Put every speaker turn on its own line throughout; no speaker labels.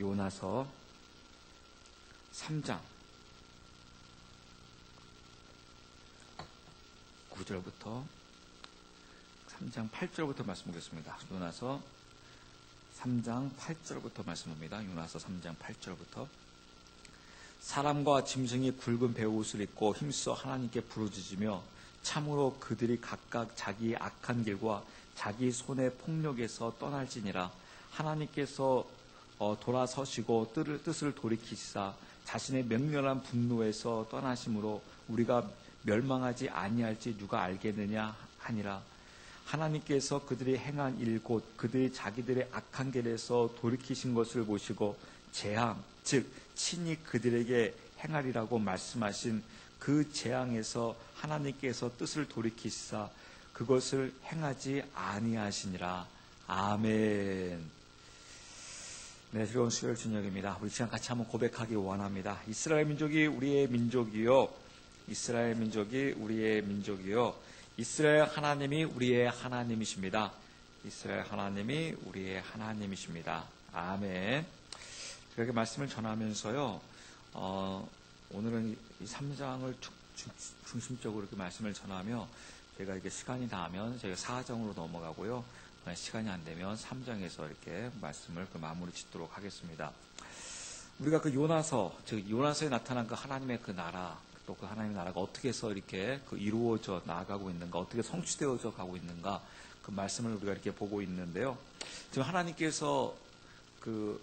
요나서 3장 9절부터 3장 8절부터 말씀 보겠습니다. 요나서 3장 8절부터 말씀합니다. 요나서 3장 8절부터 사람과 짐승이 굵은 베옷을 입고 힘써 하나님께 부르짖으며 참으로 그들이 각각 자기의 악한 길과 자기 손의 폭력에서 떠날지니라. 하나님께서 돌아서시고 뜻을 돌이키시사 자신의 맹렬한 분노에서 떠나심으로 우리가 멸망하지 아니할지 누가 알겠느냐 하니라. 하나님께서 그들이 행한 일 곧 그들이 자기들의 악한 길에서 돌이키신 것을 보시고 재앙 즉 친히 그들에게 행하리라고 말씀하신 그 재앙에서 하나님께서 뜻을 돌이키시사 그것을 행하지 아니하시니라. 아멘. 네, 즐거운 수요일 저녁입니다. 우리 시간 같이 한번 고백하기 원합니다. 이스라엘 민족이 우리의 민족이요, 이스라엘 민족이 우리의 민족이요, 이스라엘 하나님이 우리의 하나님이십니다. 이스라엘 하나님이 우리의 하나님이십니다. 아멘. 그렇게 말씀을 전하면서요, 오늘은 이 3장을 중심적으로 이렇게 말씀을 전하며 제가 이렇게 시간이 닿으면 저희가 4장으로 넘어가고요. 시간이 안 되면 3장에서 이렇게 말씀을 마무리 짓도록 하겠습니다. 우리가 그 요나서, 즉 요나서에 나타난 그 하나님의 그 나라, 또 그 하나님의 나라가 어떻게 해서 이렇게 이루어져 나아가고 있는가, 어떻게 성취되어져 가고 있는가, 그 말씀을 우리가 이렇게 보고 있는데요. 지금 하나님께서 그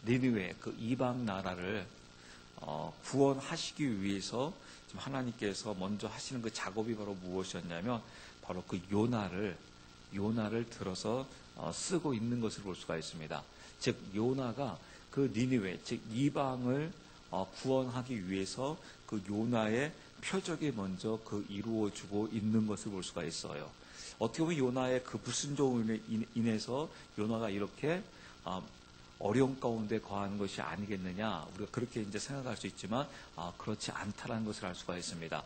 니느웨, 그 이방 나라를 구원하시기 위해서 지금 하나님께서 먼저 하시는 그 작업이 바로 무엇이었냐면 바로 그 요나를 들어서 쓰고 있는 것을 볼 수가 있습니다. 즉 요나가 그 니느웨, 즉 이방을 구원하기 위해서 그 요나의 표적이 먼저 이루어지고 있는 것을 볼 수가 있어요. 어떻게 보면 요나의 그 불순종으로 인해서 요나가 이렇게 어려운 가운데 거하는 것이 아니겠느냐, 우리가 그렇게 이제 생각할 수 있지만 그렇지 않다라는 것을 알 수가 있습니다.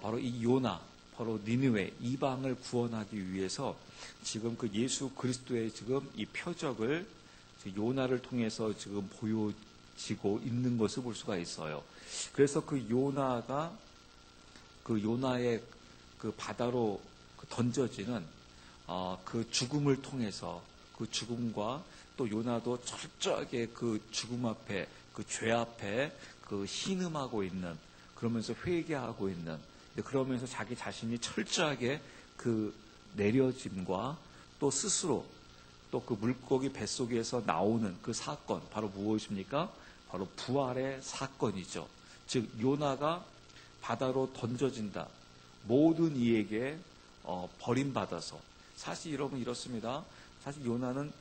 바로 이 요나, 바로 니느웨 이방을 구원하기 위해서 지금 그 예수 그리스도의 지금 이 표적을 요나를 통해서 지금 보여지고 있는 것을 볼 수가 있어요. 그래서 그 요나가 그 요나의 그 바다로 던져지는 그 죽음을 통해서 그 죽음과 또 요나도 철저하게 그 죽음 앞에, 그 죄 앞에 신음하고 있는, 그러면서 회개하고 있는, 그러면서 자기 자신이 철저하게 그 내려짐과 또 스스로 또 그 물고기 뱃속에서 나오는 그 사건, 바로 무엇입니까? 바로 부활의 사건이죠. 즉 요나가 바다로 던져진다. 모든 이에게 버림받아서, 사실 여러분 이렇습니다. 사실 요나는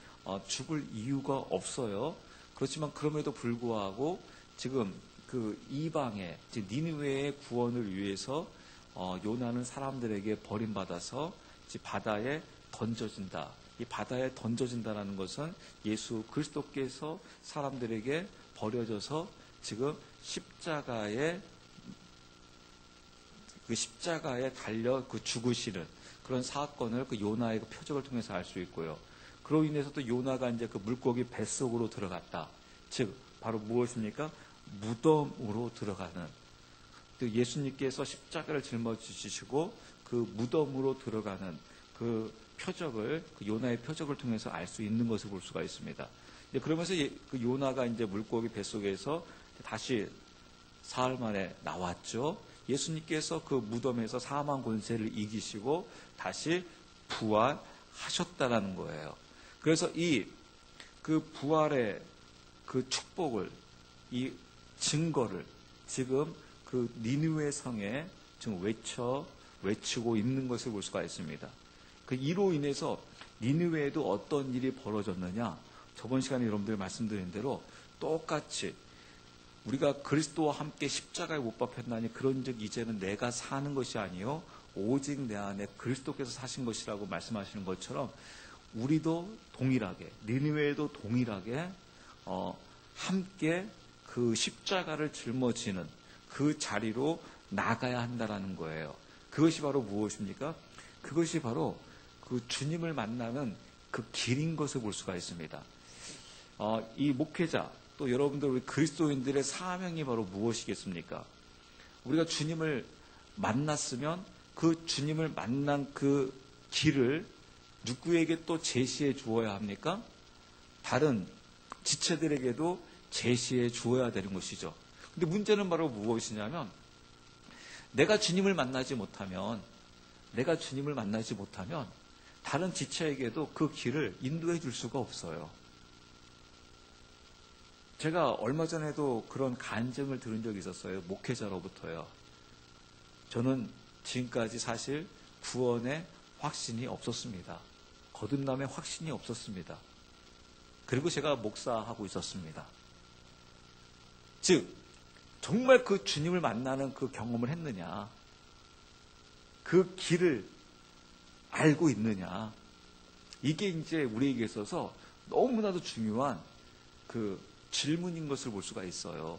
죽을 이유가 없어요. 그렇지만 그럼에도 불구하고 지금 그 이방의, 즉 니느웨의 구원을 위해서 요나는 사람들에게 버림받아서 바다에 던져진다. 이 바다에 던져진다라는 것은 예수 그리스도께서 사람들에게 버려져서 지금 십자가에 달려 죽으시는 그런 사건을 그 요나의 그 표적을 통해서 알 수 있고요. 그로 인해서 또 요나가 이제 그 물고기 뱃속으로 들어갔다. 즉 바로 무엇입니까? 무덤으로 들어가는, 또 예수님께서 십자가를 짊어지시고 그 무덤으로 들어가는 그 표적을, 그 요나의 표적을 통해서 알 수 있는 것을 볼 수가 있습니다. 그러면서 그 요나가 이제 물고기 뱃속에서 다시 사흘 만에 나왔죠. 예수님께서 그 무덤에서 사망 권세를 이기시고 다시 부활하셨다라는 거예요. 그래서 그 부활의 그 축복을, 이 증거를 지금 그 니느웨 성에 지금 외치고 있는 것을 볼 수가 있습니다. 그 이로 인해서 니느웨에도 어떤 일이 벌어졌느냐? 저번 시간에 여러분들 말씀드린 대로 똑같이 우리가 그리스도와 함께 십자가에 못 박혔나니 그런즉 이제는 내가 사는 것이 아니요 오직 내 안에 그리스도께서 사신 것이라고 말씀하시는 것처럼 우리도 동일하게, 니느웨에도 동일하게 함께 그 십자가를 짊어지는 그 자리로 나가야 한다라는 거예요. 그것이 바로 무엇입니까? 그것이 바로 그 주님을 만나는 그 길인 것을 볼 수가 있습니다. 이 목회자, 또 여러분들 우리 그리스도인들의 사명이 바로 무엇이겠습니까? 우리가 주님을 만났으면 그 주님을 만난 그 길을 누구에게 또 제시해 주어야 합니까? 다른 지체들에게도 제시해 주어야 되는 것이죠. 근데 문제는 바로 무엇이냐면 내가 주님을 만나지 못하면 다른 지체에게도 그 길을 인도해 줄 수가 없어요. 제가 얼마 전에도 그런 간증을 들은 적이 있었어요. 목회자로부터요. 저는 지금까지 사실 구원의 확신이 없었습니다. 거듭남의 확신이 없었습니다. 그리고 제가 목사하고 있었습니다. 즉, 정말 그 주님을 만나는 그 경험을 했느냐, 그 길을 알고 있느냐, 이게 이제 우리에게 있어서 너무나도 중요한 그 질문인 것을 볼 수가 있어요.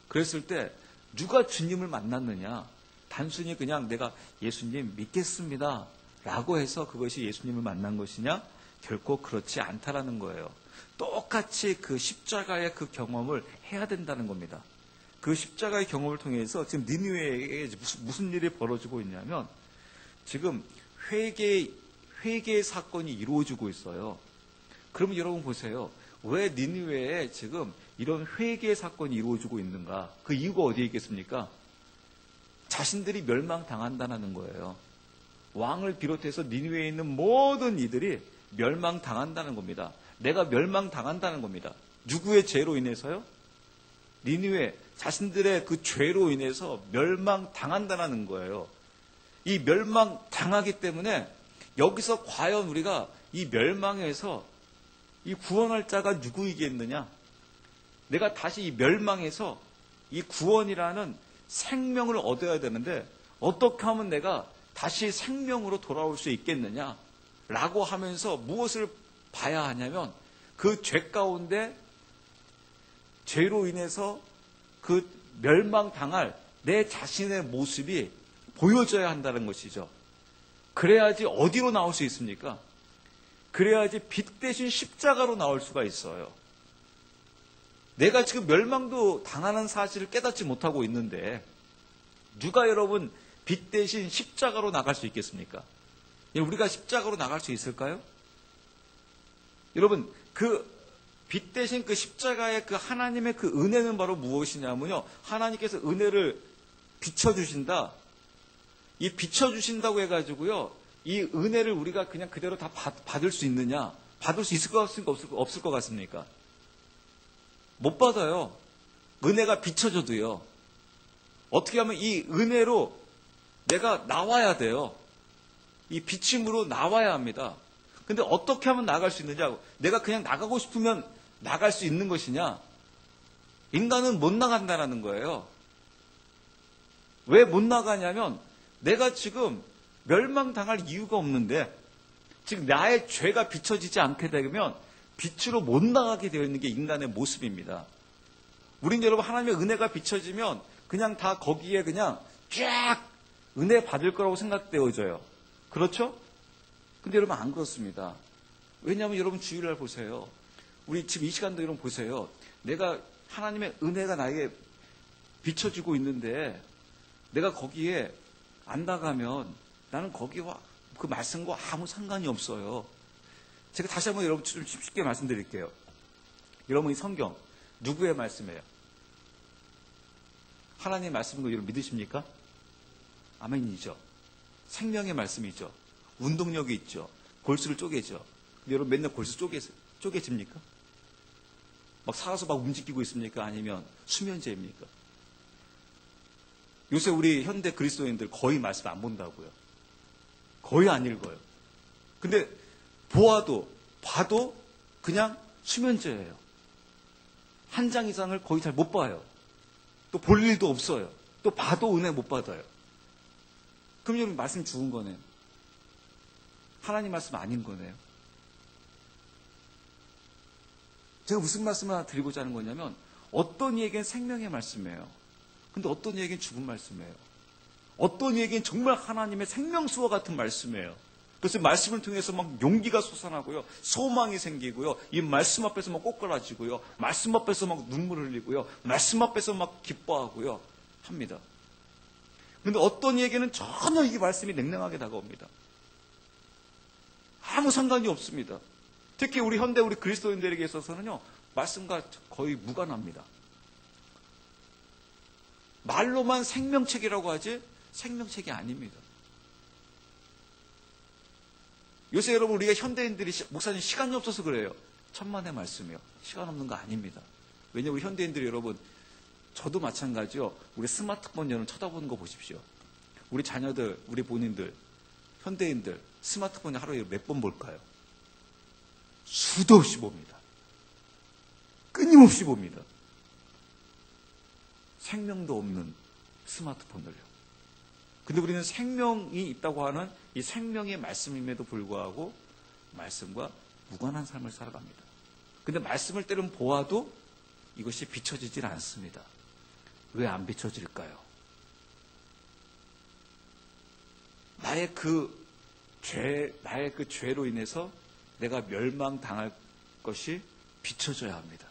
그랬을 때 누가 주님을 만났느냐, 단순히 그냥 내가 예수님 믿겠습니다 라고 해서 그것이 예수님을 만난 것이냐? 결코 그렇지 않다라는 거예요. 똑같이 그 십자가의 그 경험을 해야 된다는 겁니다. 그 십자가의 경험을 통해서 지금 니느웨에 무슨 일이 벌어지고 있냐면 지금 회개의 사건이 이루어지고 있어요. 그러면 여러분 보세요. 왜 니느웨에 지금 이런 회개의 사건이 이루어지고 있는가? 그 이유가 어디에 있겠습니까? 자신들이 멸망당한다는 거예요. 왕을 비롯해서 니느웨에 있는 모든 이들이 멸망당한다는 겁니다. 내가 멸망당한다는 겁니다. 누구의 죄로 인해서요? 니느웨 자신들의 그 죄로 인해서 멸망당한다는 거예요. 이 멸망당하기 때문에 여기서 과연 우리가 이 멸망에서 이 구원할 자가 누구이겠느냐? 내가 다시 이 멸망에서 이 구원이라는 생명을 얻어야 되는데 어떻게 하면 내가 다시 생명으로 돌아올 수 있겠느냐? 라고 하면서 무엇을 봐야 하냐면 그 죄 가운데 죄로 인해서 그 멸망당할 내 자신의 모습이 보여져야 한다는 것이죠. 그래야지 어디로 나올 수 있습니까? 그래야지 빛 대신 십자가로 나올 수가 있어요. 내가 지금 멸망도 당하는 사실을 깨닫지 못하고 있는데 누가 여러분 빛 대신 십자가로 나갈 수 있겠습니까? 우리가 십자가로 나갈 수 있을까요? 여러분 그 빛 대신 그 십자가의 그 하나님의 그 은혜는 바로 무엇이냐면요. 하나님께서 은혜를 비춰주신다. 이 비춰주신다고 해가지고요. 이 은혜를 우리가 그냥 그대로 다 받을 수 있느냐? 받을 수 있을 것 같습니까? 없을 것 같습니까? 못 받아요. 은혜가 비춰져도요. 어떻게 하면 이 은혜로 내가 나와야 돼요. 이 비침으로 나와야 합니다. 근데 어떻게 하면 나갈 수 있느냐? 내가 그냥 나가고 싶으면 나갈 수 있는 것이냐? 인간은 못 나간다는 거예요. 왜 못 나가냐면 내가 지금 멸망당할 이유가 없는데 지금 나의 죄가 비춰지지 않게 되면 빛으로 못 나가게 되어 있는 게 인간의 모습입니다. 우린 여러분 하나님의 은혜가 비춰지면 그냥 다 거기에 그냥 쫙 은혜 받을 거라고 생각되어져요. 그렇죠? 근데 여러분 안 그렇습니다. 왜냐하면 여러분 주일날 보세요. 우리 지금 이 시간도 여러분 보세요. 내가 하나님의 은혜가 나에게 비춰지고 있는데 내가 거기에 안 나가면 나는 거기와 그 말씀과 아무 상관이 없어요. 제가 다시 한번 여러분 좀 쉽게 말씀드릴게요. 여러분 이 성경 누구의 말씀이에요? 하나님의 말씀인 거 여러분 믿으십니까? 아멘이죠. 생명의 말씀이죠. 운동력이 있죠. 골수를 쪼개죠. 근데 여러분 맨날 골수 쪼개집니까? 막 살아서 막 움직이고 있습니까? 아니면 수면제입니까? 요새 우리 현대 그리스도인들 거의 말씀 안 본다고요. 거의 안 읽어요. 근데 봐도 그냥 수면제예요. 한 장 이상을 거의 잘 못 봐요. 또 볼 일도 없어요. 또 봐도 은혜 못 받아요. 그럼 여러분 말씀 죽은 거네요. 하나님 말씀 아닌 거네요. 제가 무슨 말씀을 하나 드리고자 하는 거냐면 어떤 이에겐 생명의 말씀이에요. 근데 어떤 이에겐 죽은 말씀이에요. 어떤 이에겐 정말 하나님의 생명수와 같은 말씀이에요. 그래서 말씀을 통해서 막 용기가 솟아나고요. 소망이 생기고요. 이 말씀 앞에서 막 꼬꾸라지고요. 말씀 앞에서 막 눈물을 흘리고요. 말씀 앞에서 막 기뻐하고요. 합니다. 그런데 어떤 이에게는 전혀 이 말씀이 냉랭하게 다가옵니다. 아무 상관이 없습니다. 특히 우리 현대 우리 그리스도인들에게 있어서는요. 말씀과 거의 무관합니다. 말로만 생명책이라고 하지 생명책이 아닙니다. 요새 여러분 우리가 현대인들이 목사님 시간이 없어서 그래요. 천만의 말씀이요. 시간 없는 거 아닙니다. 왜냐하면 우리 현대인들이 여러분 저도 마찬가지요. 우리 스마트폰 여러분 쳐다보는 거 보십시오. 우리 자녀들, 우리 본인들, 현대인들 스마트폰을 하루에 몇 번 볼까요? 수도 없이 봅니다. 끊임없이 봅니다. 생명도 없는 스마트폰을요. 근데 우리는 생명이 있다고 하는 이 생명의 말씀임에도 불구하고 말씀과 무관한 삶을 살아갑니다. 근데 말씀을 때론 보아도 이것이 비춰지질 않습니다. 왜 안 비춰질까요? 나의 그 죄로 인해서 내가 멸망당할 것이 비춰져야 합니다.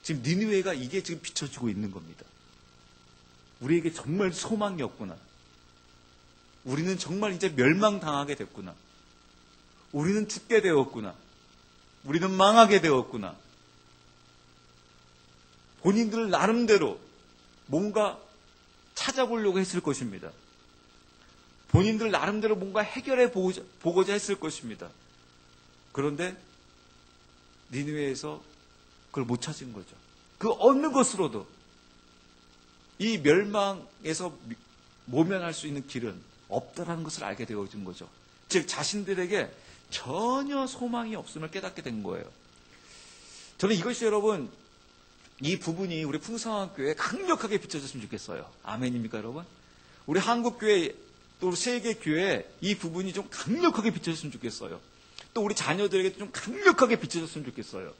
지금 니느웨가 이게 지금 비춰지고 있는 겁니다. 우리에게 정말 소망이 없구나. 우리는 정말 이제 멸망당하게 됐구나. 우리는 죽게 되었구나. 우리는 망하게 되었구나. 본인들 나름대로 뭔가 찾아보려고 했을 것입니다. 본인들 나름대로 뭔가 해결해 보고자 했을 것입니다. 그런데 니느웨에서 그걸 못 찾은 거죠. 그 어느 것으로도 이 멸망에서 모면할 수 있는 길은 없다라는 것을 알게 되어진 거죠. 즉 자신들에게 전혀 소망이 없음을 깨닫게 된 거예요. 저는 이것이 여러분 이 부분이 우리 풍성한교회에 강력하게 비춰졌으면 좋겠어요. 아멘입니까 여러분? 우리 한국교회 또 세계교회에 이 부분이 좀 강력하게 비춰졌으면 좋겠어요. 또 우리 자녀들에게 좀 강력하게 비춰졌으면 좋겠어요.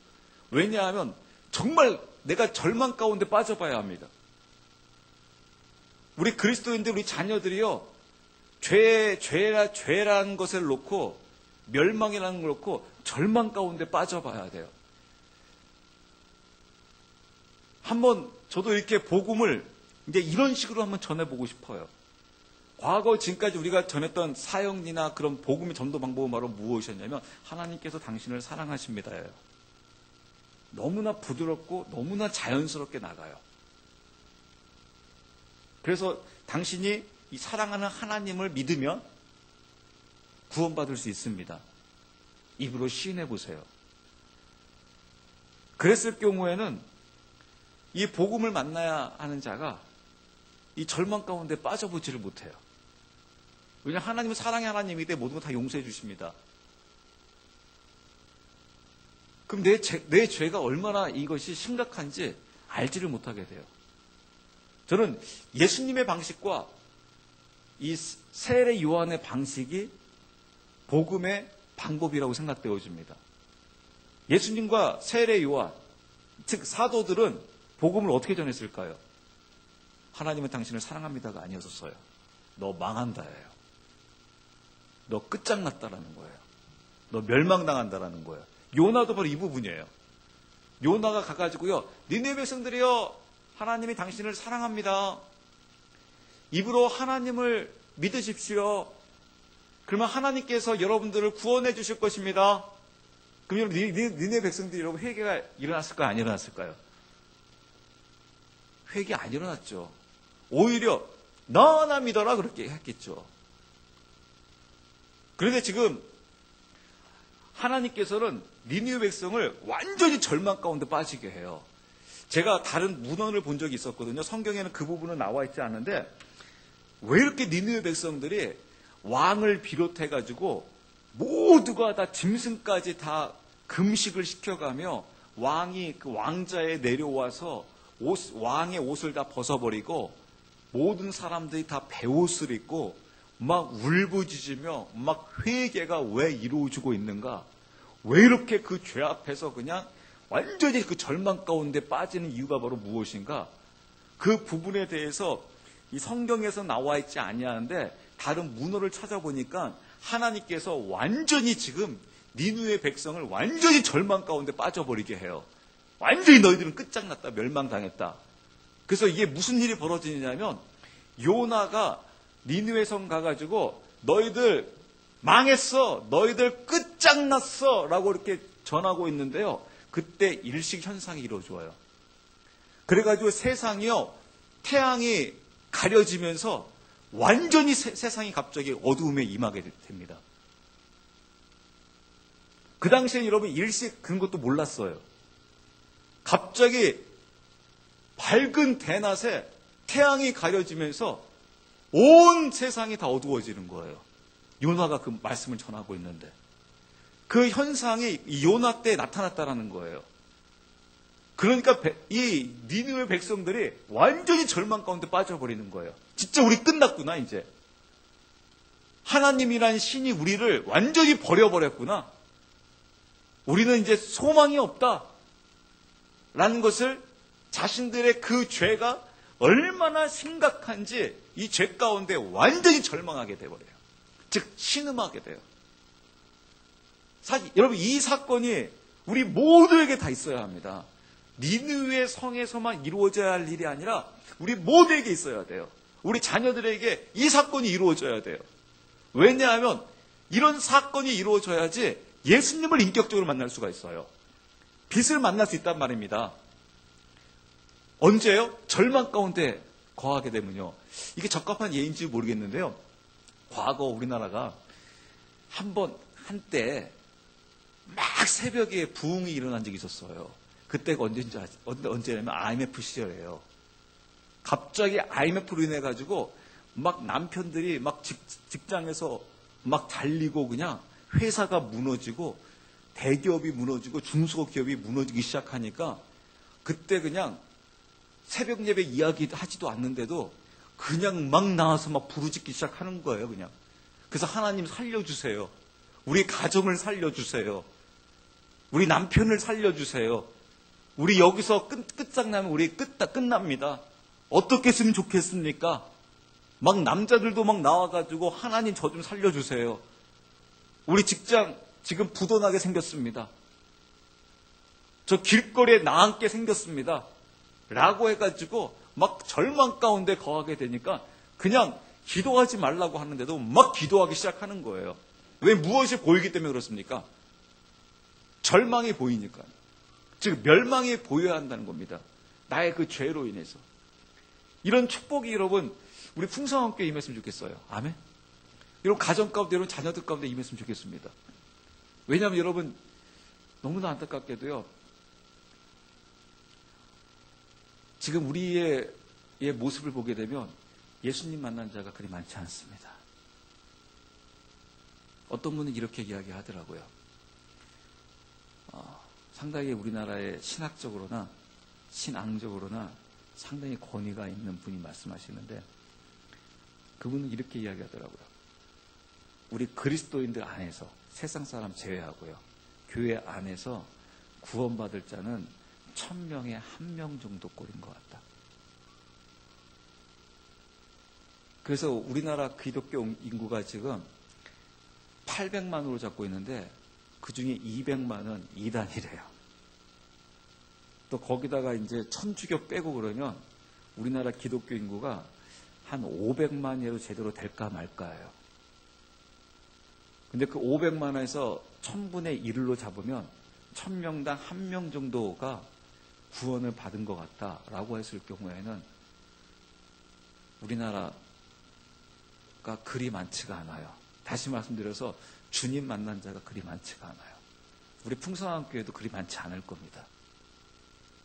왜냐하면 정말 내가 절망 가운데 빠져봐야 합니다. 우리 그리스도인들 우리 자녀들이요. 죄라는 것을 놓고 멸망이라는 걸 놓고 절망 가운데 빠져봐야 돼요. 한번 저도 이렇게 복음을 이제 이런 식으로 한번 전해보고 싶어요. 과거 지금까지 우리가 전했던 사역이나 그런 복음의 전도 방법은 바로 무엇이었냐면 하나님께서 당신을 사랑하십니다예요. 너무나 부드럽고 너무나 자연스럽게 나가요. 그래서 당신이 이 사랑하는 하나님을 믿으면 구원받을 수 있습니다. 입으로 시인해 보세요. 그랬을 경우에는 이 복음을 만나야 하는 자가 이 절망 가운데 빠져보지를 못해요. 왜냐하면 하나님은 사랑의 하나님이기 때문에 모든 걸 다 용서해 주십니다. 그럼 내 죄가 얼마나 이것이 심각한지 알지를 못하게 돼요. 저는 예수님의 방식과 이 세례 요한의 방식이 복음의 방법이라고 생각되어집니다. 예수님과 세례 요한, 즉 사도들은 복음을 어떻게 전했을까요? 하나님은 당신을 사랑합니다가 아니었어요. 너 망한다예요. 너 끝장났다라는 거예요. 너 멸망당한다라는 거예요. 요나도 바로 이 부분이에요. 요나가 가가지고요. 니네 백성들이요. 하나님이 당신을 사랑합니다. 입으로 하나님을 믿으십시오. 그러면 하나님께서 여러분들을 구원해 주실 것입니다. 그럼 니네 백성들이 여러분 회개가 일어났을까요? 안 일어났을까요? 회개 안 일어났죠. 오히려 나 믿어라 그렇게 했겠죠. 그런데 지금 하나님께서는 니느웨 백성을 완전히 절망 가운데 빠지게 해요. 제가 다른 문헌을 본 적이 있었거든요. 성경에는 그 부분은 나와 있지 않은데 왜 이렇게 니느웨 백성들이 왕을 비롯해가지고 모두가 다 짐승까지 다 금식을 시켜가며 왕이 그 왕자에 내려와서 왕의 옷을 다 벗어버리고 모든 사람들이 다 베옷을 입고 막 울부짖으며 막 회개가 왜 이루어지고 있는가? 왜 이렇게 그 죄 앞에서 그냥 완전히 그 절망 가운데 빠지는 이유가 바로 무엇인가? 그 부분에 대해서 이 성경에서 나와 있지 아니하는데 다른 문헌을 찾아보니까 하나님께서 완전히 지금 니느웨 백성을 완전히 절망 가운데 빠져버리게 해요. 완전히 너희들은 끝장났다, 멸망당했다. 그래서 이게 무슨 일이 벌어지냐면 요나가 니느웨 성 가가지고 너희들 망했어, 너희들 끝장났어 라고 이렇게 전하고 있는데요. 그때 일식 현상이 이루어져요. 그래가지고 세상이요, 태양이 가려지면서 완전히 세상이 갑자기 어두움에 임하게 됩니다. 그 당시에 여러분 일식 그런 것도 몰랐어요. 갑자기 밝은 대낮에 태양이 가려지면서 온 세상이 다 어두워지는 거예요. 요나가 그 말씀을 전하고 있는데 그 현상이 요나 때 나타났다라는 거예요. 그러니까 이 니느웨 백성들이 완전히 절망 가운데 빠져버리는 거예요. 진짜 우리 끝났구나 이제. 하나님이란 신이 우리를 완전히 버려버렸구나. 우리는 이제 소망이 없다 라는 것을 자신들의 그 죄가 얼마나 심각한지 이 죄 가운데 완전히 절망하게 돼버려요. 즉 신음하게 돼요. 사실 여러분 이 사건이 우리 모두에게 다 있어야 합니다. 니느웨 성에서만 이루어져야 할 일이 아니라 우리 모두에게 있어야 돼요. 우리 자녀들에게 이 사건이 이루어져야 돼요. 왜냐하면 이런 사건이 이루어져야지 예수님을 인격적으로 만날 수가 있어요. 빛을 만날 수 있단 말입니다. 언제요? 절망 가운데 거하게 되면요. 이게 적합한 예인지 모르겠는데요. 과거 우리나라가 한때 막 새벽에 부흥이 일어난 적이 있었어요. 그때가 언제냐면 IMF 시절이에요. 갑자기 IMF로 인해 가지고 막 남편들이 막 직장에서 막 달리고 그냥 회사가 무너지고 대기업이 무너지고 중소기업이 무너지기 시작하니까 그때 그냥 새벽 예배 이야기 하지도 않는데도 그냥 막 나와서 막 부르짖기 시작하는 거예요, 그냥. 그래서 하나님 살려주세요. 우리 가정을 살려주세요. 우리 남편을 살려주세요. 우리 여기서 끝장나면 우리 끝납니다. 어떻게 했으면 좋겠습니까? 막 남자들도 막 나와가지고 하나님 저 좀 살려주세요. 우리 직장 지금 부도나게 생겼습니다. 저 길거리에 나앉게 생겼습니다. 라고 해가지고 막 절망 가운데 거하게 되니까 그냥 기도하지 말라고 하는데도 막 기도하기 시작하는 거예요. 왜? 무엇이 보이기 때문에 그렇습니까? 절망이 보이니까. 즉 멸망이 보여야 한다는 겁니다. 나의 그 죄로 인해서. 이런 축복이 여러분 우리 풍성함께 임했으면 좋겠어요. 아멘. 여러분 가정 가운데 여러분 자녀들 가운데 임했으면 좋겠습니다. 왜냐하면 여러분 너무나 안타깝게도요. 지금 우리의 모습을 보게 되면 예수님 만난 자가 그리 많지 않습니다. 어떤 분은 이렇게 이야기하더라고요. 상당히 우리나라의 신학적으로나 신앙적으로나 상당히 권위가 있는 분이 말씀하시는데 그분은 이렇게 이야기하더라고요. 우리 그리스도인들 안에서 세상 사람 제외하고요. 교회 안에서 구원받을 자는 1000명에 1명 정도 꼴인 것 같다. 그래서 우리나라 기독교 인구가 지금 800만으로 잡고 있는데 그 중에 200만은 이단이래요. 또 거기다가 이제 천주교 빼고 그러면 우리나라 기독교 인구가 한 500만이라도 제대로 될까 말까예요. 근데 그 500만에서 1000분의 1로 잡으면 1000명당 1명 정도가 구원을 받은 것 같다라고 했을 경우에는 우리나라가 그리 많지가 않아요. 다시 말씀드려서 주님 만난 자가 그리 많지가 않아요. 우리 풍성한 교회도 그리 많지 않을 겁니다.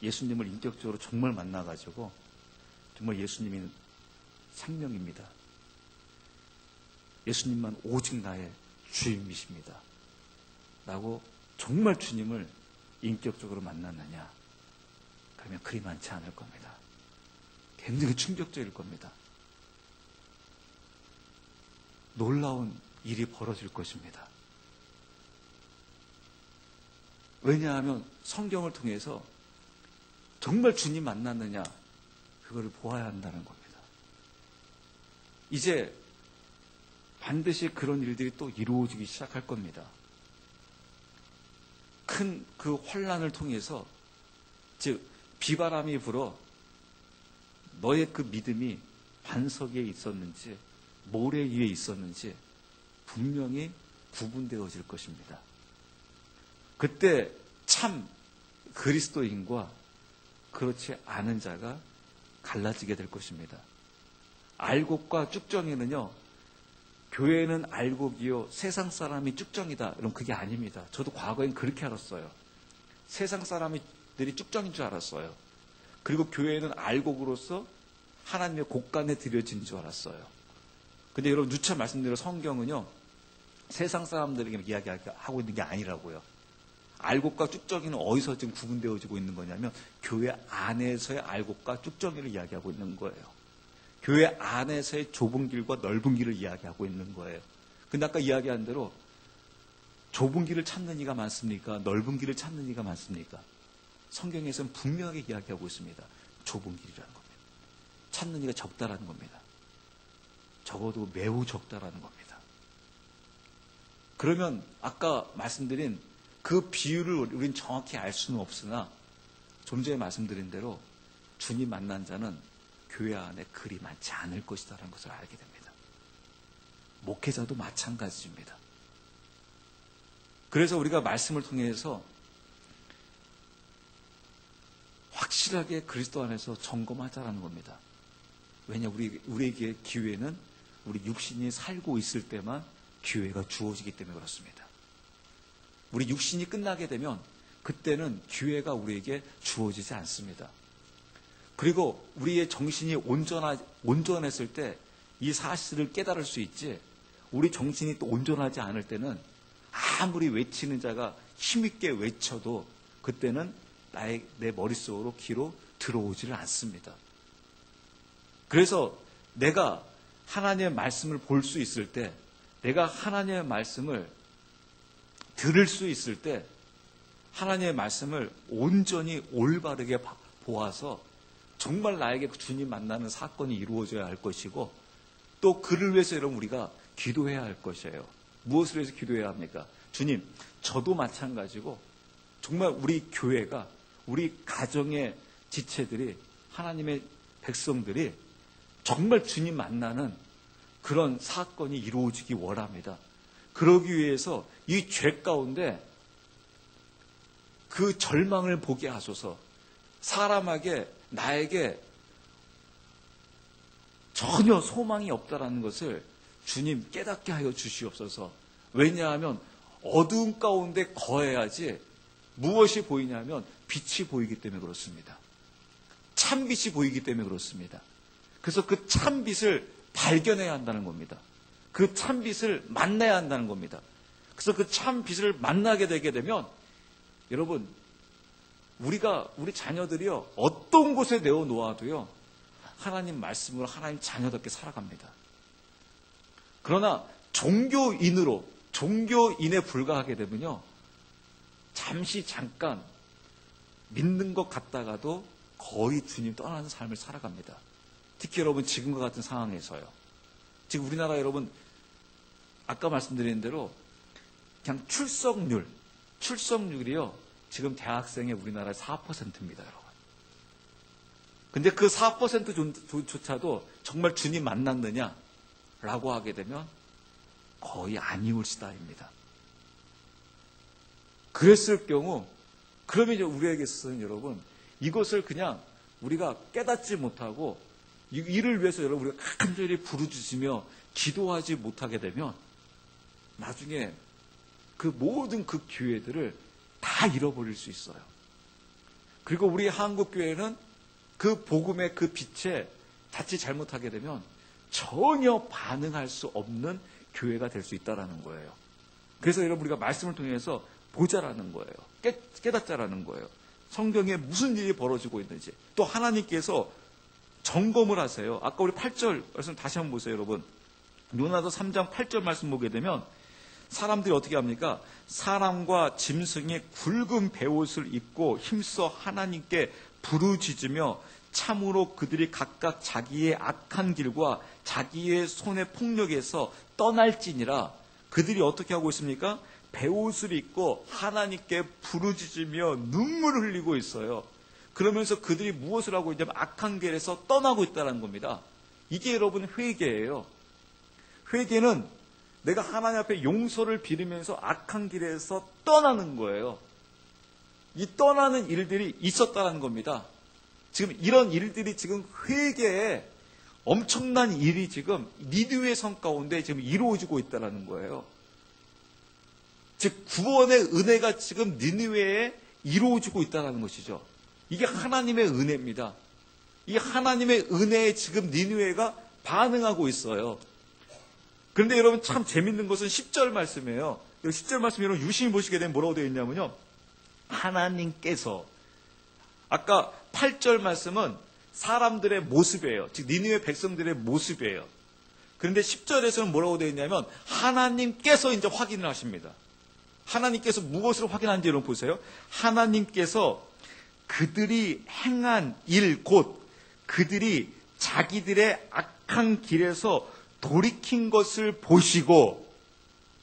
예수님을 인격적으로 정말 만나가지고 정말 예수님이 생명입니다. 예수님만 오직 나의 주님이십니다. 라고 정말 주님을 인격적으로 만났느냐? 그러면 그리 많지 않을 겁니다. 굉장히 충격적일 겁니다. 놀라운 일이 벌어질 것입니다. 왜냐하면 성경을 통해서 정말 주님 만났느냐 그거를 보아야 한다는 겁니다. 이제 반드시 그런 일들이 또 이루어지기 시작할 겁니다. 큰 그 환난을 통해서, 즉 비바람이 불어 너의 그 믿음이 반석 위에 있었는지 모래 위에 있었는지 분명히 구분되어질 것입니다. 그때 참 그리스도인과 그렇지 않은 자가 갈라지게 될 것입니다. 알곡과 쭉정이는요, 교회는 알곡이요 세상 사람이 쭉정이다, 이런 그게 아닙니다. 저도 과거엔 그렇게 알았어요. 세상 사람들이 쭉정인 줄 알았어요. 그리고 교회는 알곡으로서 하나님의 곳간에 들여진 줄 알았어요. 근데 여러분 누차 말씀드린 성경은요, 세상 사람들에게 이야기하고 있는 게 아니라고요. 알곡과 쭉정이는 어디서 지금 구분되어지고 있는 거냐면 교회 안에서의 알곡과 쭉정이를 이야기하고 있는 거예요. 교회 안에서의 좁은 길과 넓은 길을 이야기하고 있는 거예요. 근데 아까 이야기한 대로 좁은 길을 찾는 이가 많습니까? 넓은 길을 찾는 이가 많습니까? 성경에서는 분명하게 이야기하고 있습니다. 좁은 길이라는 겁니다. 찾는 이가 적다라는 겁니다. 적어도 매우 적다라는 겁니다. 그러면 아까 말씀드린 그 비유를 우리는 정확히 알 수는 없으나 좀 전에 말씀드린 대로 주님 만난 자는 교회 안에 그리 많지 않을 것이다라는 것을 알게 됩니다. 목회자도 마찬가지입니다. 그래서 우리가 말씀을 통해서 확실하게 그리스도 안에서 점검하자라는 겁니다. 왜냐, 우리에게 기회는 우리 육신이 살고 있을 때만 기회가 주어지기 때문에 그렇습니다. 우리 육신이 끝나게 되면 그때는 기회가 우리에게 주어지지 않습니다. 그리고 우리의 정신이 온전했을 때 이 사실을 깨달을 수 있지, 우리 정신이 또 온전하지 않을 때는 아무리 외치는 자가 힘있게 외쳐도 그때는 내 머릿속으로 귀로 들어오지를 않습니다. 그래서 내가 하나님의 말씀을 볼 수 있을 때, 내가 하나님의 말씀을 들을 수 있을 때 하나님의 말씀을 온전히 올바르게 보아서 정말 나에게 주님 만나는 사건이 이루어져야 할 것이고, 또 그를 위해서 여러분 우리가 기도해야 할 것이에요. 무엇을 위해서 기도해야 합니까? 주님, 저도 마찬가지고 정말 우리 교회가, 우리 가정의 지체들이, 하나님의 백성들이 정말 주님 만나는 그런 사건이 이루어지기 원합니다. 그러기 위해서 이 죄 가운데 그 절망을 보게 하소서. 사람에게, 나에게 전혀 소망이 없다라는 것을 주님 깨닫게 하여 주시옵소서. 왜냐하면 어두운 가운데 거해야지 무엇이 보이냐면 빛이 보이기 때문에 그렇습니다. 참빛이 보이기 때문에 그렇습니다. 그래서 그 참빛을 발견해야 한다는 겁니다. 그 참빛을 만나야 한다는 겁니다. 그래서 그 참빛을 만나게 되게 되면 여러분, 우리 자녀들이요, 어떤 곳에 내어놓아도요, 하나님 말씀으로 하나님 자녀답게 살아갑니다. 그러나 종교인에 불과하게 되면요, 잠깐 믿는 것 같다가도 거의 주님 떠나는 삶을 살아갑니다. 특히 여러분 지금과 같은 상황에서요. 지금 우리나라 여러분 아까 말씀드린 대로 그냥 출석률이요, 지금 대학생의 우리나라의 4%입니다, 여러분. 근데 그 4%조차도 정말 주님 만났느냐라고 하게 되면 거의 아니올 시다입니다. 그랬을 경우, 그러면 이제 우리에게 있어서는 여러분, 이것을 그냥 우리가 깨닫지 못하고 이를 위해서 여러분 우리가 간절히 부르짖으며 기도하지 못하게 되면 나중에 그 모든 그 기회들을 다 잃어버릴 수 있어요. 그리고 우리 한국교회는 그 복음의 그 빛에 자칫 잘못하게 되면 전혀 반응할 수 없는 교회가 될 수 있다는 거예요. 그래서 여러분 우리가 말씀을 통해서 보자라는 거예요. 깨닫자라는 거예요. 성경에 무슨 일이 벌어지고 있는지. 또 하나님께서 점검을 하세요. 아까 우리 8절 말씀 다시 한번 보세요, 여러분. 요나서 3장 8절 말씀 보게 되면 사람들이 어떻게 합니까? 사람과 짐승이 굵은 베옷을 입고 힘써 하나님께 부르짖으며 참으로 그들이 각각 자기의 악한 길과 자기의 손의 폭력에서 떠날지니라. 그들이 어떻게 하고 있습니까? 베옷을 입고 하나님께 부르짖으며 눈물을 흘리고 있어요. 그러면서 그들이 무엇을 하고 있냐면 악한 길에서 떠나고 있다는 겁니다. 이게 여러분 회개예요. 회개는 내가 하나님 앞에 용서를 빌으면서 악한 길에서 떠나는 거예요. 이 떠나는 일들이 있었다는 겁니다. 지금 이런 일들이 지금 회개에 엄청난 일이 지금 니느웨 성 가운데 지금 이루어지고 있다는 거예요. 즉 구원의 은혜가 지금 니느웨에 이루어지고 있다는 것이죠. 이게 하나님의 은혜입니다. 이 하나님의 은혜에 지금 니느웨가 반응하고 있어요. 그런데 여러분 참 재밌는 것은 10절 말씀이에요. 10절 말씀 여러분 유심히 보시게 되면 뭐라고 되어 있냐면요. 하나님께서 아까 8절 말씀은 사람들의 모습이에요. 즉 니느웨 백성들의 모습이에요. 그런데 10절에서는 뭐라고 되어 있냐면 하나님께서 이제 확인을 하십니다. 하나님께서 무엇을 확인하는지 여러분 보세요. 하나님께서 그들이 행한 일 곧 그들이 자기들의 악한 길에서 돌이킨 것을 보시고,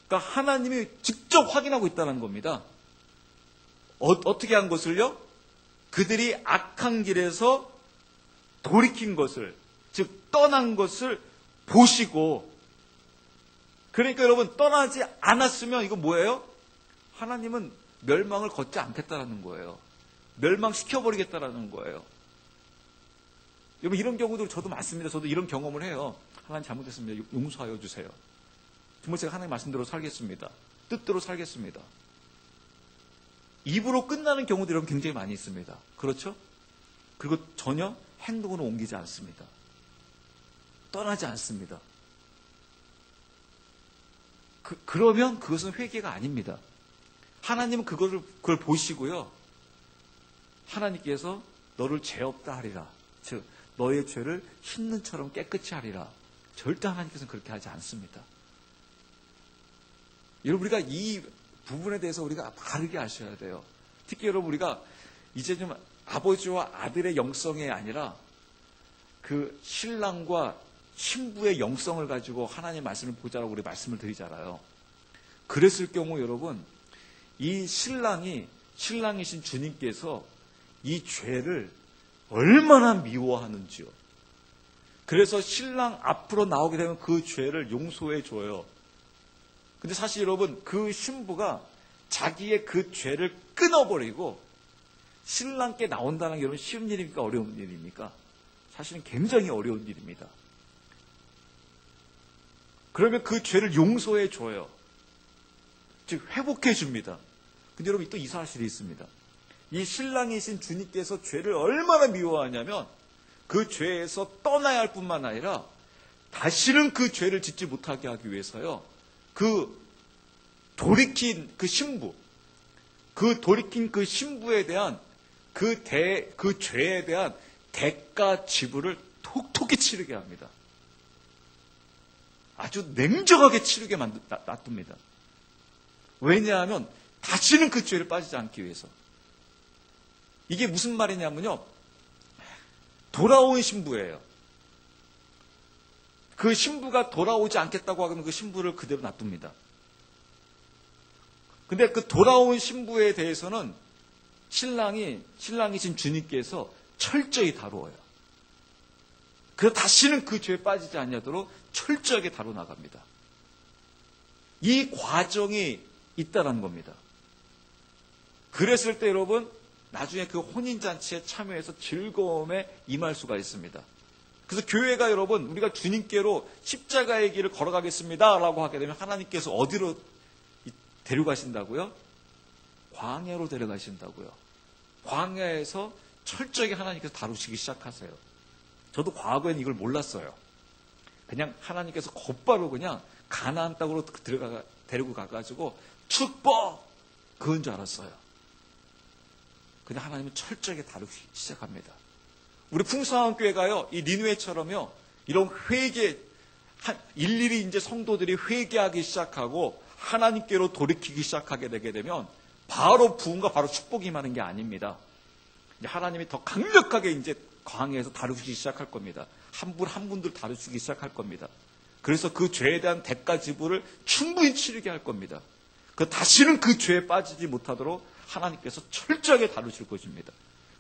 그러니까 하나님이 직접 확인하고 있다는 겁니다. 어떻게 한 것을요? 그들이 악한 길에서 돌이킨 것을, 즉 떠난 것을 보시고, 그러니까 여러분 떠나지 않았으면 이거 뭐예요? 하나님은 멸망을 걷지 않겠다라는 거예요. 멸망시켜버리겠다라는 거예요. 여러분 이런 경우도 저도 많습니다. 저도 이런 경험을 해요. 하나님 잘못했습니다. 용서하여 주세요. 정말 제가 하나님 말씀대로 살겠습니다. 뜻대로 살겠습니다. 입으로 끝나는 경우도 여러분 굉장히 많이 있습니다. 그렇죠? 그리고 전혀 행동으로 옮기지 않습니다. 떠나지 않습니다. 그러면 그것은 회개가 아닙니다. 하나님은 그걸 보시고요. 하나님께서 너를 죄 없다 하리라. 즉 너의 죄를 흰눈처럼 깨끗이 하리라. 절대 하나님께서는 그렇게 하지 않습니다. 여러분 우리가 이 부분에 대해서 우리가 바르게 아셔야 돼요. 특히 여러분 우리가 이제 좀 아버지와 아들의 영성이 아니라 그 신랑과 신부의 영성을 가지고 하나님의 말씀을 보자라고 우리 말씀을 드리잖아요. 그랬을 경우 여러분 이 신랑이신 주님께서 이 죄를 얼마나 미워하는지요. 그래서 신랑 앞으로 나오게 되면 그 죄를 용서해 줘요. 근데 사실 여러분 그 신부가 자기의 그 죄를 끊어버리고 신랑께 나온다는 게 여러분 쉬운 일입니까? 어려운 일입니까? 사실은 굉장히 어려운 일입니다. 그러면 그 죄를 용서해 줘요. 즉 회복해 줍니다. 근데 여러분 또 이상할 일이 있습니다. 이 신랑이신 주님께서 죄를 얼마나 미워하냐면 그 죄에서 떠나야 할 뿐만 아니라 다시는 그 죄를 짓지 못하게 하기 위해서요. 그 돌이킨 그 신부, 그 돌이킨 그 신부에 대한 그 죄에 대한 대가 지불을 톡톡히 치르게 합니다. 아주 냉정하게 치르게 놔둡니다. 왜냐하면 다시는 그 죄를 빠지지 않기 위해서. 이게 무슨 말이냐면요. 돌아온 신부예요. 그 신부가 돌아오지 않겠다고 하면 그 신부를 그대로 놔둡니다. 근데 그 돌아온 신부에 대해서는 신랑이신 주님께서 철저히 다루어요. 그래서 다시는 그 죄에 빠지지 않도록 철저하게 다뤄나갑니다. 이 과정이 있다는 겁니다. 그랬을 때 여러분 나중에 그 혼인잔치에 참여해서 즐거움에 임할 수가 있습니다. 그래서 교회가 여러분 우리가 주님께로 십자가의 길을 걸어가겠습니다 라고 하게 되면 하나님께서 어디로 데려가신다고요? 광야로 데려가신다고요. 광야에서 철저하게 하나님께서 다루시기 시작하세요. 저도 과거에는 이걸 몰랐어요. 그냥 하나님께서 곧바로 그냥 가나안 땅으로 데리고 가가지고 축복! 그건 줄 알았어요. 근데 하나님은 철저하게 다루기 시작합니다. 우리 풍성한 교회가요, 이 니느웨처럼요, 이런 일일이 이제 성도들이 회개하기 시작하고 하나님께로 돌이키기 시작하게 되게 되면 바로 부흥과 바로 축복이 임하는 게 아닙니다. 이제 하나님이 더 강력하게 이제 광야에서 다루시기 시작할 겁니다. 한 분 한 분들 다루시기 시작할 겁니다. 그래서 그 죄에 대한 대가 지불을 충분히 치르게 할 겁니다. 다시는 그 죄에 빠지지 못하도록 하나님께서 철저하게 다루실 것입니다.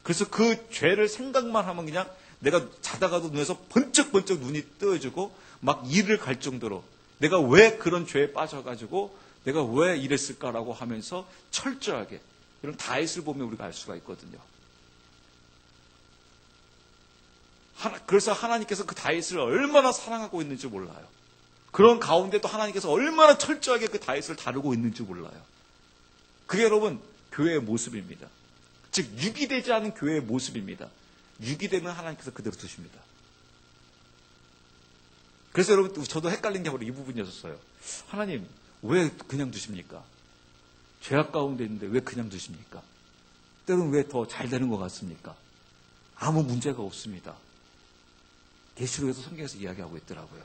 그래서 그 죄를 생각만 하면 그냥 내가 자다가도 눈에서 번쩍번쩍 눈이 뜨어지고 막 이를 갈 정도로 내가 왜 그런 죄에 빠져가지고 내가 왜 이랬을까라고 하면서 철저하게 이런 다윗을 보면 우리가 알 수가 있거든요. 그래서 하나님께서 그 다윗을 얼마나 사랑하고 있는지 몰라요. 그런 가운데도 하나님께서 얼마나 철저하게 그 다윗을 다루고 있는지 몰라요. 그게 여러분 교회의 모습입니다. 즉 유기되지 않은 교회의 모습입니다. 유기되면 하나님께서 그대로 두십니다. 그래서 여러분 저도 헷갈린 게 바로 이 부분이었어요. 하나님 왜 그냥 두십니까? 죄악 가운데 있는데 왜 그냥 두십니까? 때로는 왜 더 잘 되는 것 같습니까? 아무 문제가 없습니다. 계시록에서 성경에서 이야기하고 있더라고요.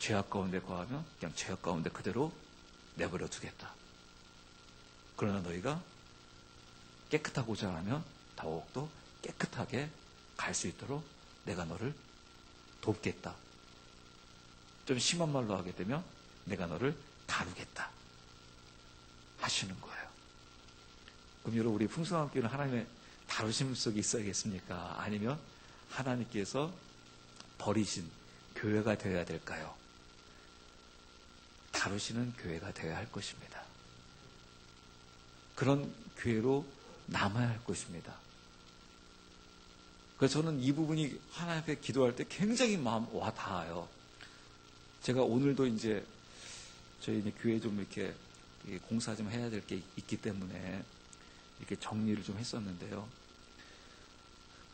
죄악 가운데 거하면 그냥 죄악 가운데 그대로 내버려 두겠다. 그러나 너희가 깨끗하고자 하면 더욱더 깨끗하게 갈 수 있도록 내가 너를 돕겠다. 좀 심한 말로 하게 되면 내가 너를 다루겠다 하시는 거예요. 그럼 여러분 우리 풍성한 교회는 하나님의 다루심 속에 있어야겠습니까? 아니면 하나님께서 버리신 교회가 되어야 될까요? 다루시는 교회가 되어야 할 것입니다. 그런 교회로 남아야 할 것입니다. 그래서 저는 이 부분이 하나님 앞에 기도할 때 굉장히 마음 와 닿아요. 제가 오늘도 이제 저희 이제 교회 좀 이렇게 공사 좀 해야 될 게 있기 때문에 이렇게 정리를 좀 했었는데요.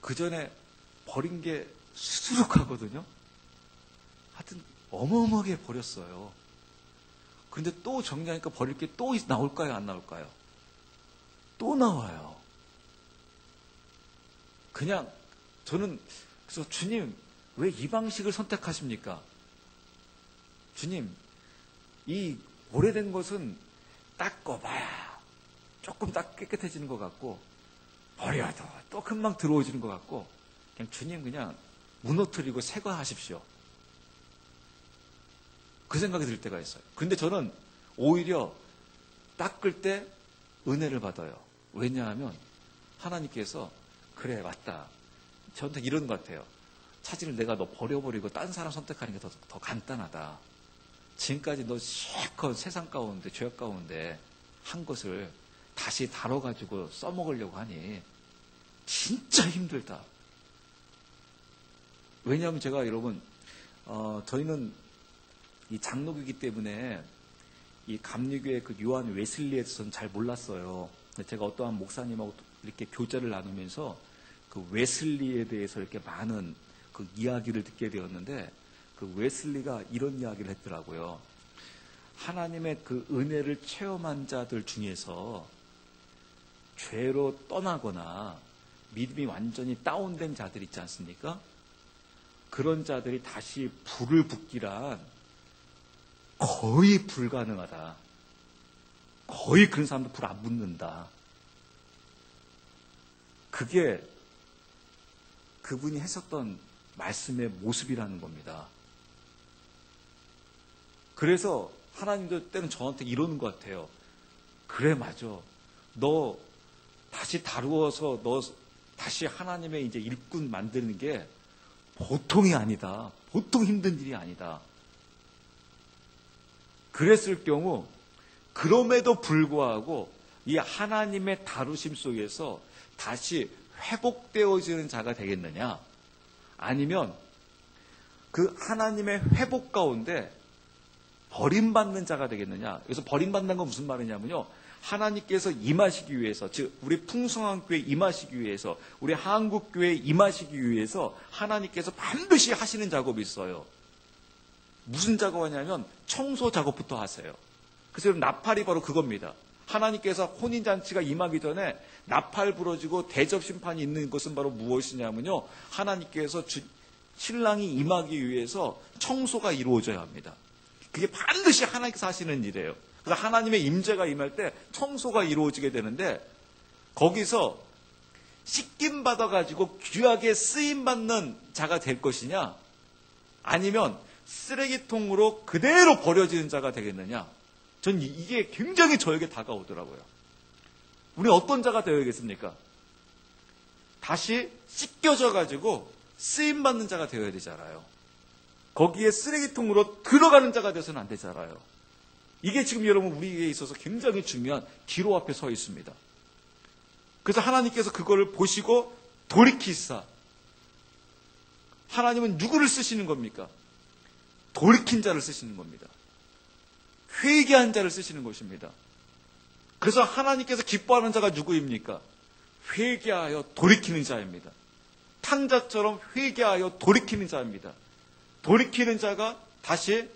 그 전에 버린 게 수두룩하거든요. 하여튼 어마어마하게 버렸어요. 근데 또 정리하니까 버릴 게 또 나올까요? 안 나올까요? 또 나와요. 그냥 저는 그래서 주님 왜 이 방식을 선택하십니까? 주님 이 오래된 것은 닦아봐야 조금 딱 깨끗해지는 것 같고 버려도 또 금방 들어오지는 것 같고 그냥 주님 그냥 무너뜨리고 쇠과하십시오. 그 생각이 들 때가 있어요. 근데 저는 오히려 닦을 때 은혜를 받아요. 왜냐하면 하나님께서 그래 맞다. 저한테 이러는 것 같아요. 차지를 내가 너 버려버리고 딴 사람 선택하는 게 더 간단하다. 지금까지 너 실컷 세상 가운데 죄악 가운데 한 것을 다시 다뤄가지고 써먹으려고 하니 진짜 힘들다. 왜냐하면 제가 여러분 저희는 이 장로교이기 때문에 이 감리교의 그 요한 웨슬리에 대해서는 잘 몰랐어요. 제가 어떠한 목사님하고 이렇게 교제를 나누면서 그 웨슬리에 대해서 이렇게 많은 그 이야기를 듣게 되었는데 그 웨슬리가 이런 이야기를 했더라고요. 하나님의 그 은혜를 체험한 자들 중에서 죄로 떠나거나 믿음이 완전히 다운된 자들 있지 않습니까? 그런 자들이 다시 불을 붙기란 거의 불가능하다. 거의 그런 사람도 불 안 붙는다. 그게 그분이 했었던 말씀의 모습이라는 겁니다. 그래서 하나님도 때는 저한테 이러는 것 같아요. 그래 맞아. 너 다시 다루어서 너 다시 하나님의 이제 일꾼 만드는 게 보통이 아니다. 보통 힘든 일이 아니다. 그랬을 경우 그럼에도 불구하고 이 하나님의 다루심 속에서 다시 회복되어지는 자가 되겠느냐? 아니면 그 하나님의 회복 가운데 버림받는 자가 되겠느냐? 여기서 버림받는 건 무슨 말이냐면요. 하나님께서 임하시기 위해서, 즉 우리 풍성한 교회에 임하시기 위해서, 우리 한국교회에 임하시기 위해서 하나님께서 반드시 하시는 작업이 있어요. 무슨 작업하냐면 청소 작업부터 하세요. 그래서 나팔이 바로 그겁니다. 하나님께서 혼인잔치가 임하기 전에 나팔 부러지고 대접심판이 있는 것은 바로 무엇이냐면요. 하나님께서 신랑이 임하기 위해서 청소가 이루어져야 합니다. 그게 반드시 하나님께서 하시는 일이에요. 그래서 하나님의 임재가 임할 때 청소가 이루어지게 되는데 거기서 씻김 받아가지고 귀하게 쓰임받는 자가 될 것이냐 아니면 쓰레기통으로 그대로 버려지는 자가 되겠느냐. 전 이게 굉장히 저에게 다가오더라고요. 우리 어떤 자가 되어야겠습니까? 다시 씻겨져가지고 쓰임받는 자가 되어야 되잖아요. 거기에 쓰레기통으로 들어가는 자가 되어서는 안 되잖아요. 이게 지금 여러분 우리에게 있어서 굉장히 중요한 기로 앞에 서 있습니다. 그래서 하나님께서 그거를 보시고 돌이키사. 하나님은 누구를 쓰시는 겁니까? 돌이킨 자를 쓰시는 겁니다. 회개한 자를 쓰시는 것입니다. 그래서 하나님께서 기뻐하는 자가 누구입니까? 회개하여 돌이키는 자입니다. 탕자처럼 회개하여 돌이키는 자입니다. 돌이키는 자가 다시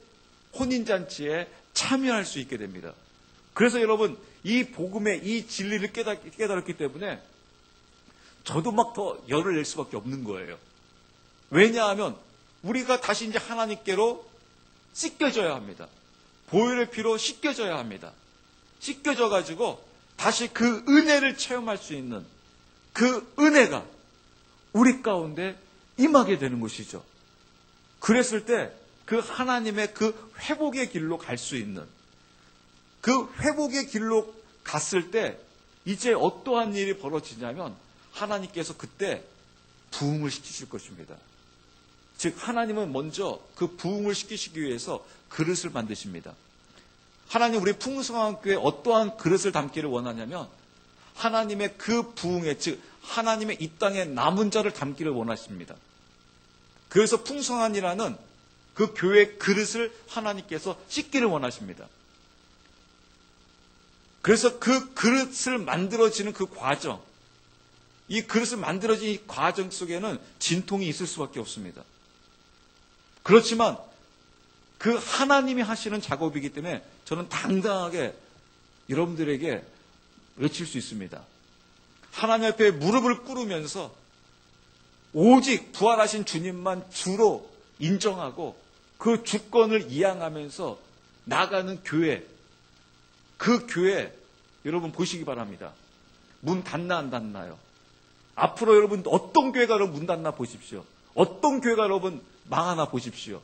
혼인잔치에 참여할 수 있게 됩니다. 그래서 여러분 이 복음의 이 진리를 깨달았기 때문에 저도 막 더 열을 낼 수밖에 없는 거예요. 왜냐하면 우리가 다시 이제 하나님께로 씻겨져야 합니다. 보혈의 피로 씻겨져야 합니다. 씻겨져 가지고 다시 그 은혜를 체험할 수 있는 그 은혜가 우리 가운데 임하게 되는 것이죠. 그랬을 때 그 하나님의 그 회복의 길로 갈 수 있는 그 회복의 길로 갔을 때 이제 어떠한 일이 벌어지냐면 하나님께서 그때 부흥을 시키실 것입니다. 즉 하나님은 먼저 그 부흥을 시키시기 위해서 그릇을 만드십니다. 하나님 우리 풍성한 교회에 어떠한 그릇을 담기를 원하냐면 하나님의 그 부흥에 즉 하나님의 이 땅에 남은 자를 담기를 원하십니다. 그래서 풍성한이라는 그 교회 그릇을 하나님께서 씻기를 원하십니다. 그래서 그 그릇을 만들어지는 그 과정, 이 그릇을 만들어진 이 과정 속에는 진통이 있을 수밖에 없습니다. 그렇지만 그 하나님이 하시는 작업이기 때문에 저는 당당하게 여러분들에게 외칠 수 있습니다. 하나님 앞에 무릎을 꿇으면서 오직 부활하신 주님만 주로 인정하고 그 주권을 이양하면서 나가는 교회, 그 교회 여러분 보시기 바랍니다. 문 닫나 안 닫나요? 앞으로 여러분 어떤 교회가 여러분 문 닫나 보십시오. 어떤 교회가 여러분 망하나 보십시오.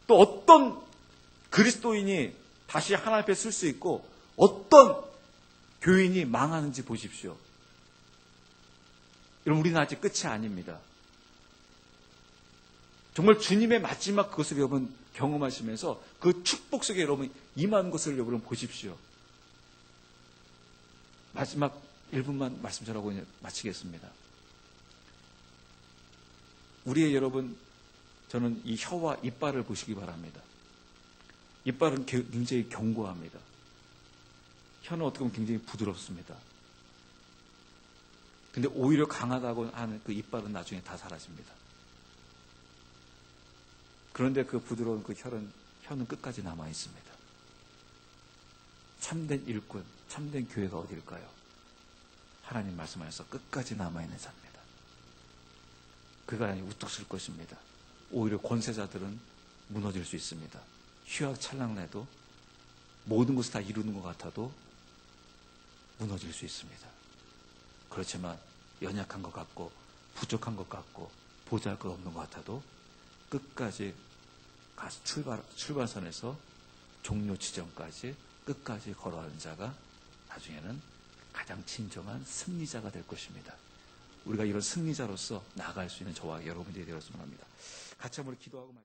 또 어떤 그리스도인이 다시 하나님 앞에 쓸 수 있고 어떤 교인이 망하는지 보십시오. 여러분 우리는 아직 끝이 아닙니다. 정말 주님의 마지막 그것을 여러분 경험하시면서 그 축복 속에 여러분 임한 것을 여러분 보십시오. 마지막 1분만 말씀 전하고 마치겠습니다. 우리의 여러분 저는 이 혀와 이빨을 보시기 바랍니다. 이빨은 굉장히 견고합니다. 혀는 어떻게 보면 굉장히 부드럽습니다. 근데 오히려 강하다고 하는 그 이빨은 나중에 다 사라집니다. 그런데 그 부드러운 그 혀는 끝까지 남아 있습니다. 참된 일꾼, 참된 교회가 어딜까요? 하나님 말씀하셔서 끝까지 남아있는 자입니다. 그가 우뚝 설 것입니다. 오히려 권세자들은 무너질 수 있습니다. 휘황찬란해도 모든 것을 다 이루는 것 같아도 무너질 수 있습니다. 그렇지만 연약한 것 같고 부족한 것 같고 보잘 것 없는 것 같아도 끝까지 출발선에서 종료 지점까지 끝까지 걸어가는 자가 나중에는 가장 진정한 승리자가 될 것입니다. 우리가 이런 승리자로서 나아갈 수 있는 저와 여러분들이 되었으면 합니다. 같이 한번 기도하고